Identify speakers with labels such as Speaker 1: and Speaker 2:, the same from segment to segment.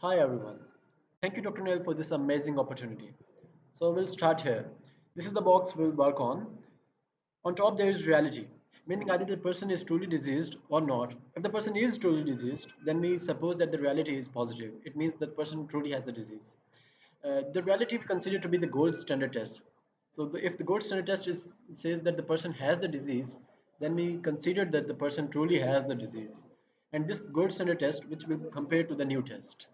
Speaker 1: Hi everyone. Thank you Dr. Neil for this amazing opportunity. So we'll start here. This is the box we'll work on. On top there is reality, meaning either the person is truly diseased or not. If the person is truly diseased, then we suppose that the reality is positive. It means that person truly has the disease. The reality we consider to be the gold standard test. So if the gold standard test says that the person has the disease, then we consider that the person truly has the disease. And this gold standard test which will compare to the new test.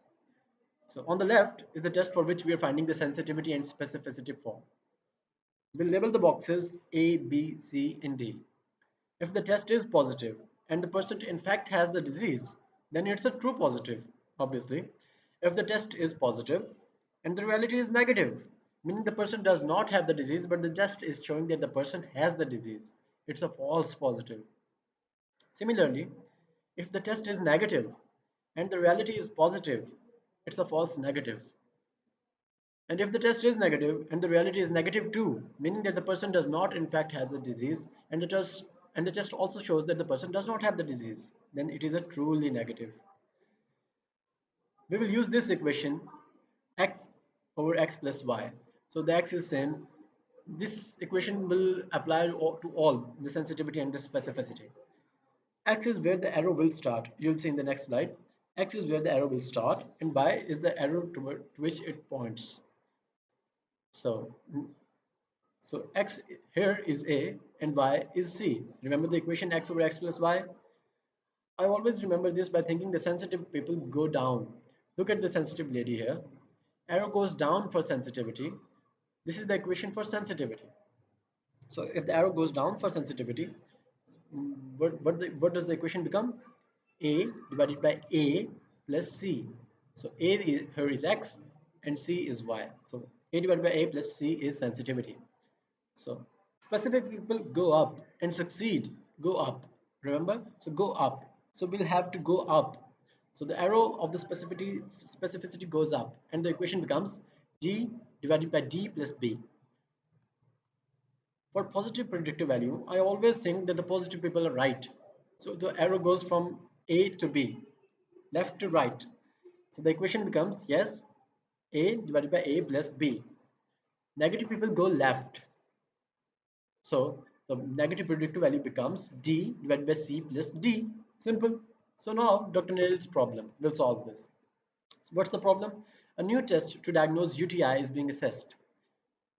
Speaker 1: So on the left is the test for which we are finding the sensitivity and specificity for. We'll label the boxes A, B, C, and D. If the test is positive and the person in fact has the disease, then it's a true positive, obviously. If the test is positive and the reality is negative, meaning the person does not have the disease, but the test is showing that the person has the disease, it's a false positive. Similarly, if the test is negative and the reality is positive, it's a false negative. And if the test is negative and the reality is negative too, meaning that the person does not in fact have the disease, and the test also shows that the person does not have the disease, then it is a truly negative. We will use this equation x over x plus y. So the x is same. This equation will apply to all the sensitivity and the specificity. X is where the arrow will start. You'll see in the next slide. X is where the arrow will start and y is the arrow to which it points. So x here is A and y is C. Remember the equation x over x plus y? I always remember this by thinking the sensitive people go down. Look at the sensitive lady here. Arrow goes down for sensitivity. This is the equation for sensitivity. So if the arrow goes down for sensitivity, what does the equation become? A divided by A plus C. So here is x and C is y. So A divided by A plus C is sensitivity. So specific people go up and succeed, go up. Remember? So go up. So we'll have to go up. So the arrow of the specificity goes up and the equation becomes D divided by D plus B. For positive predictive value, I always think that the positive people are right. So the arrow goes from A to B, left to right. So the equation becomes, yes, A divided by A plus B. Negative people go left. So the negative predictive value becomes D divided by C plus D. Simple. So now Dr. Neil's problem will solve this. So what's the problem? A new test to diagnose UTI is being assessed.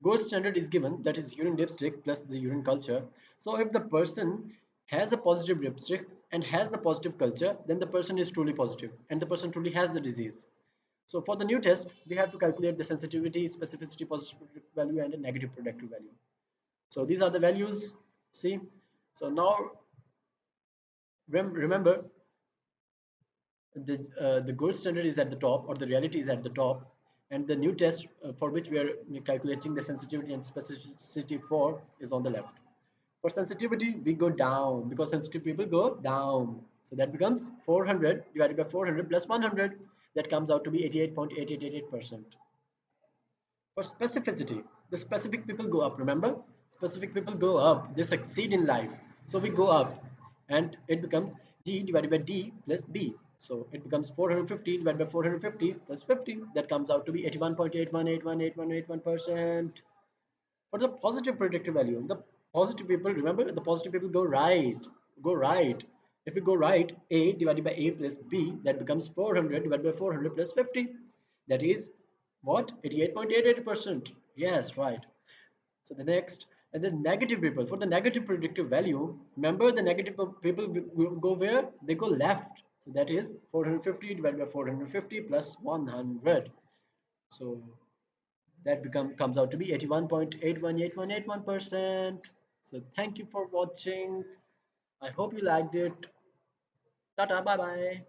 Speaker 1: Gold standard is given, that is urine dipstick plus the urine culture. So if the person has a positive dipstick and has the positive culture, then the person is truly positive and the person truly has the disease. So for the new test, we have to calculate the sensitivity, specificity, positive predictive value and a negative predictive value. So these are the values. See, so now remember the gold standard is at the top, or the reality is at the top, and the new test for which we are calculating the sensitivity and specificity for is on the left. For sensitivity, we go down because sensitive people go down. So that becomes 400 divided by 400 plus 100. That comes out to be 88.8888%. For specificity, the specific people go up. Remember, specific people go up. They succeed in life. So we go up, and it becomes D divided by D plus B. So it becomes 450 divided by 450 plus 50. That comes out to be 81.81818181%. For the positive predictive value, the positive people, remember, the positive people go right. Go right. If we go right, A divided by A plus B, that becomes 400 divided by 400 plus 50. That is what? 88.88%. Yes, right. So the next, and the negative people, for the negative predictive value, remember the negative people go where? They go left. So that is 450 divided by 450 plus 100. So that comes out to be 81.818181%. So thank you for watching. I hope you liked it. Tata, bye bye.